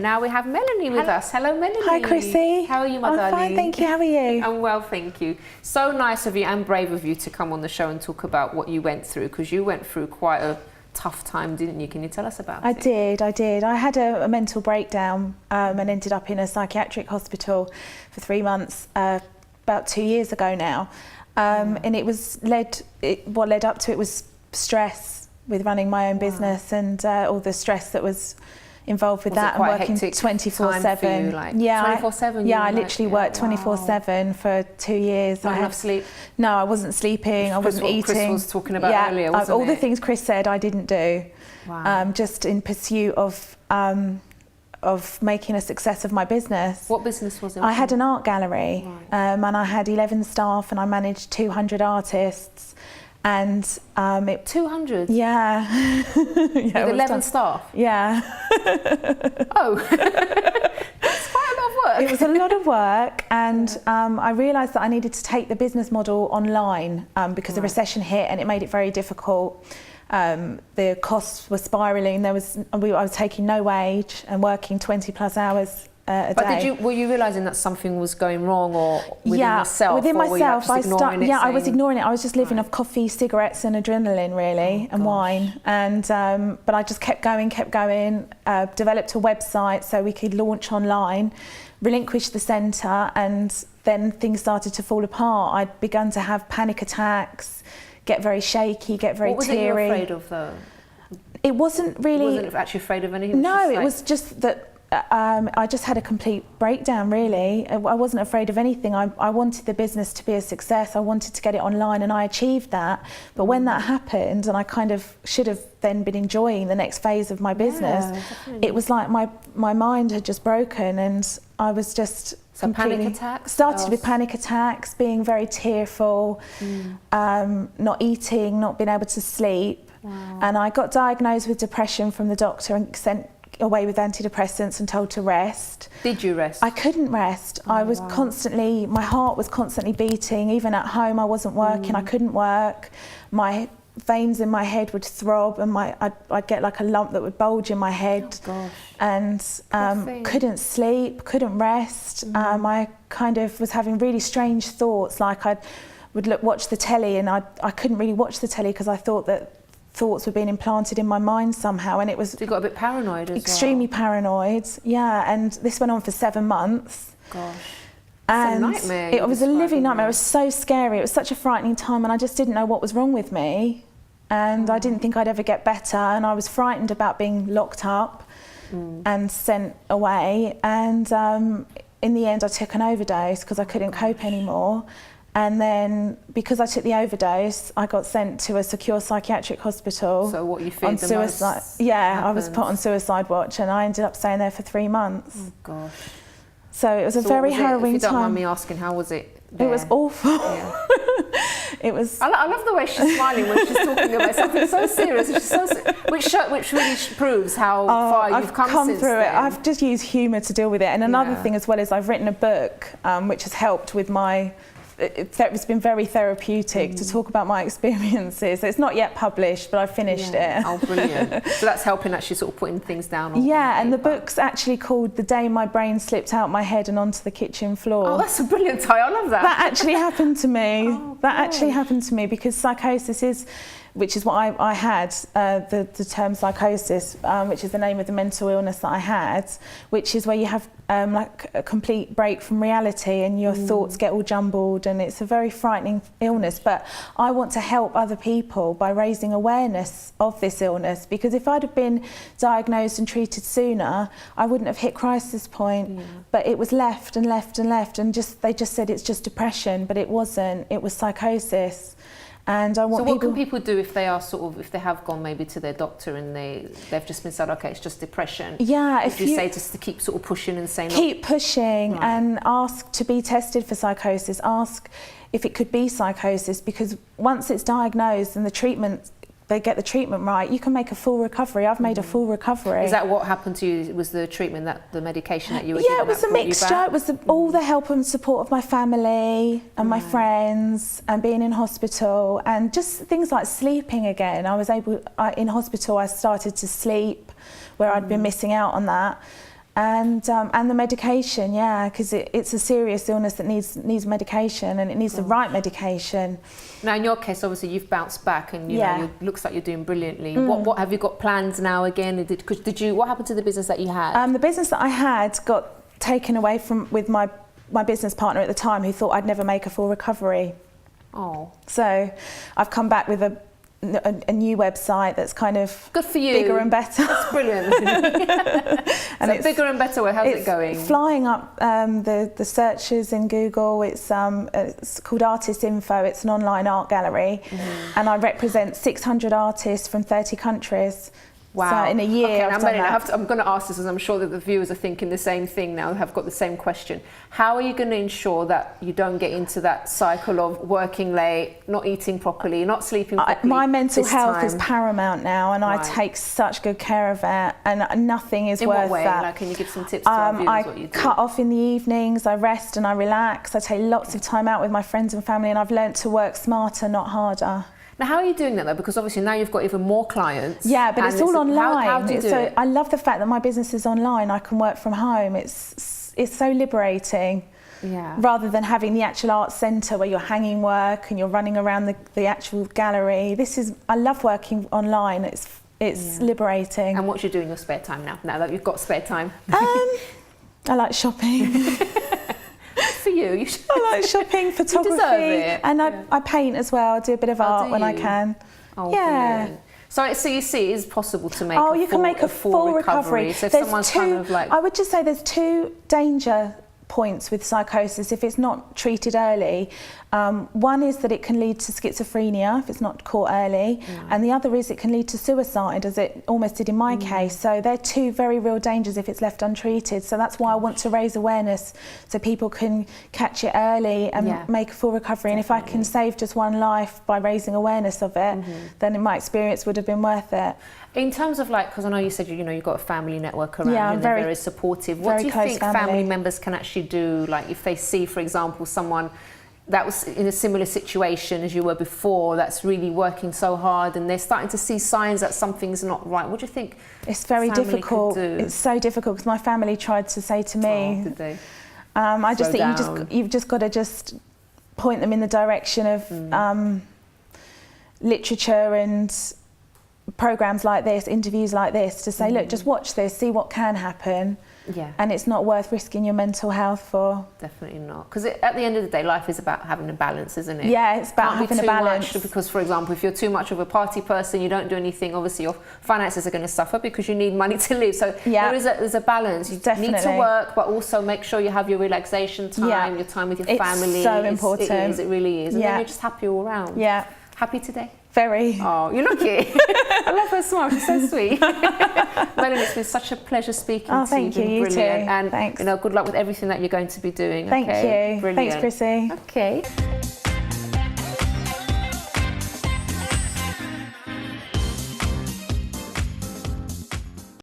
Now we have Melanie with us. Hello, Melanie. Hi, Chrissy. How are you, my I'm darling? fine, thank you. How are you? I'm well, thank you. So nice of you and brave of you to come on the show and talk about what you went through, because you went through quite a tough time, didn't you? Can you tell us about it? I did. I had a mental breakdown and ended up in a psychiatric hospital for 3 months about 2 years ago now. And what led up to it was stress with running my own business and all the stress that was involved with that, and working 24/7. Like 24/7. Yeah, I literally worked 24/7 for 2 years. Not enough sleep? No, I wasn't sleeping. I wasn't eating. Chris was talking about earlier, wasn't all it? the things Chris said, I didn't do. Wow. Just in pursuit of making a success of my business. What business was it? I had an art gallery, and I had 11 staff, and I managed 200 artists. And 200? Yeah. With 11 staff? Yeah. Oh, that's quite a lot of work. It was a lot of work, and I realised that I needed to take the business model online because the recession hit and it made it very difficult. The costs were spiralling. I was taking no wage and working 20+ hours a day. But were you realising that something was going wrong, or within yourself? Within myself, I was ignoring it. I was just living Right. off coffee, cigarettes, and adrenaline, really, and wine. And but I just kept going. Developed a website so we could launch online, relinquish the centre, and then things started to fall apart. I'd begun to have panic attacks, get very shaky, get very teary. What was it you were afraid of, though? It wasn't really. You wasn't actually afraid of anything? No, it was just that. I just had a complete breakdown, really. I wasn't afraid of anything. I wanted the business to be a success. I wanted to get it online, and I achieved that. But when that happened, and I kind of should have then been enjoying the next phase of my business, it was like my mind had just broken, and I was just panic attacks? Started with panic attacks, being very tearful, not eating, not being able to sleep. Wow. And I got diagnosed with depression from the doctor and sent away with antidepressants and told to rest. Did you rest? I couldn't rest. I was constantly, my heart was constantly beating. Even at home, I wasn't working. I couldn't work. My veins in my head would throb, and I'd get like a lump that would bulge in my head. Oh, gosh. And couldn't sleep, couldn't rest. I kind of was having really strange thoughts. Like I would watch the telly, and I couldn't really watch the telly because I thought that thoughts were being implanted in my mind somehow, and it was. So you got a bit paranoid as extremely paranoid, yeah. And this went on for 7 months. Gosh. And it's a nightmare. It was a living nightmare. It was so scary. It was such a frightening time, and I just didn't know what was wrong with me, and I didn't think I'd ever get better, and I was frightened about being locked up and sent away. And in the end, I took an overdose because I couldn't cope anymore. And then, because I took the overdose, I got sent to a secure psychiatric hospital. So what you feared on the suicide? most Yeah, happened. I was put on suicide watch, and I ended up staying there for 3 months. Oh gosh. So it was a very harrowing If you don't time. mind me asking, how was it there? It was awful. Yeah. It was. I love the way she's smiling when she's talking about something so serious, which really proves how far you've come since through then. it. I've just used humour to deal with it, and another thing as well is I've written a book which has helped with my. It's been very therapeutic to talk about my experiences. It's not yet published, but I've finished it. Oh, brilliant. So that's helping actually sort of putting things down. And the book's actually called The Day My Brain Slipped Out My Head and Onto the Kitchen Floor. Oh, that's a brilliant title. I love that. That actually happened to me. Oh, that actually happened to me because psychosis is, which is what I had, the term psychosis, which is the name of the mental illness that I had, which is where you have like a complete break from reality and your thoughts get all jumbled, and it's a very frightening illness. But I want to help other people by raising awareness of this illness, because if I'd have been diagnosed and treated sooner, I wouldn't have hit crisis point. Yeah. But it was left and left and left, and they just said it's just depression, but it wasn't. It was psychosis. And I want so what can people do if they are if they have gone maybe to their doctor and they've just been said, okay, it's just depression? Yeah, if you say just to keep sort of pushing and saying keep pushing and ask to be tested for psychosis. Ask if it could be psychosis, because once it's diagnosed and they get the treatment right, you can make a full recovery. I've made a full recovery. Is that what happened to you? Was the treatment, the medication that you were given? Yeah, it was a mixture. It was all the help and support of my family and my friends, and being in hospital, and just things like sleeping again. In hospital I started to sleep, where I'd been missing out on that. And the medication, yeah, because it's a serious illness that needs medication, and it needs the right medication. Now, in your case, obviously, you've bounced back, and you know, it looks like you're doing brilliantly. What have you got plans now again? What happened to the business that you had? The business that I had got taken away with my business partner at the time, who thought I'd never make a full recovery. Oh. So I've come back with a new website that's kind of good for you, bigger and better. That's brilliant. And so it's bigger and better. How's it going? Flying up the searches in Google. It's called Artist Info. It's an online art gallery, and I represent 600 artists from 30 countries. Wow. So in a year, okay, I'm going to ask this, as I'm sure that the viewers are thinking the same thing now, have got the same question. How are you going to ensure that you don't get into that cycle of working late, not eating properly, not sleeping properly? My mental health is paramount now, and I take such good care of it, and nothing is worth that. In what way? Like, can you give some tips to our viewers what you do? I cut off in the evenings, I rest and I relax, I take lots of time out with my friends and family, and I've learnt to work smarter, not harder. Now, how are you doing that though? Because obviously now you've got even more clients. Yeah, but it's all online. How do you do it? I love the fact that my business is online. I can work from home. It's so liberating. Yeah. Rather than having the actual art centre where you're hanging work and you're running around the actual gallery. I love working online. It's liberating. And what do you do in your spare time now that you've got spare time? I like shopping. For you should. I like shopping, photography, you deserve it. And I paint as well. I do a bit of art when I can. Oh, yeah. Brilliant. So you see, it is possible to make. You can make a full recovery. So if someone's kind of like, I would just say there's two danger points with psychosis if it's not treated early. One is that it can lead to schizophrenia if it's not caught early, and the other is it can lead to suicide, as it almost did in my case. So they're two very real dangers if it's left untreated. So that's why I want to raise awareness so people can catch it early and make a full recovery. And if I can save just one life by raising awareness of it, then in my experience would have been worth it. In terms of because I know you said you've got a family network around you and very, they're very supportive. What do you think family members can actually do? Like if they see, for example, someone that was in a similar situation as you were before, that's really working so hard, and they're starting to see signs that something's not right. What do you think? It's very difficult. It's so difficult because my family tried to say to me. Did they? I just think you've just got to just point them in the direction of literature and programs like this, interviews like this, to say, look, just watch this, see what can happen. Yeah. And it's not worth risking your mental health for. Definitely not. Because at the end of the day, life is about having a balance, isn't it? Yeah, it's about having a balance. Because, for example, if you're too much of a party person, you don't do anything, obviously your finances are going to suffer because you need money to live. So there's a balance. You need to work, but also make sure you have your relaxation time, your time with your family. It's so important. It really is. And then you're just happy all around. Yeah. Happy today? Very. Oh, you're lucky. I love her smile. She's so sweet. Melanie, it's been such a pleasure speaking to you. Thank you. You too. And thanks. Good luck with everything that you're going to be doing. Thank you. Brilliant. Thanks, Chrissy. Okay.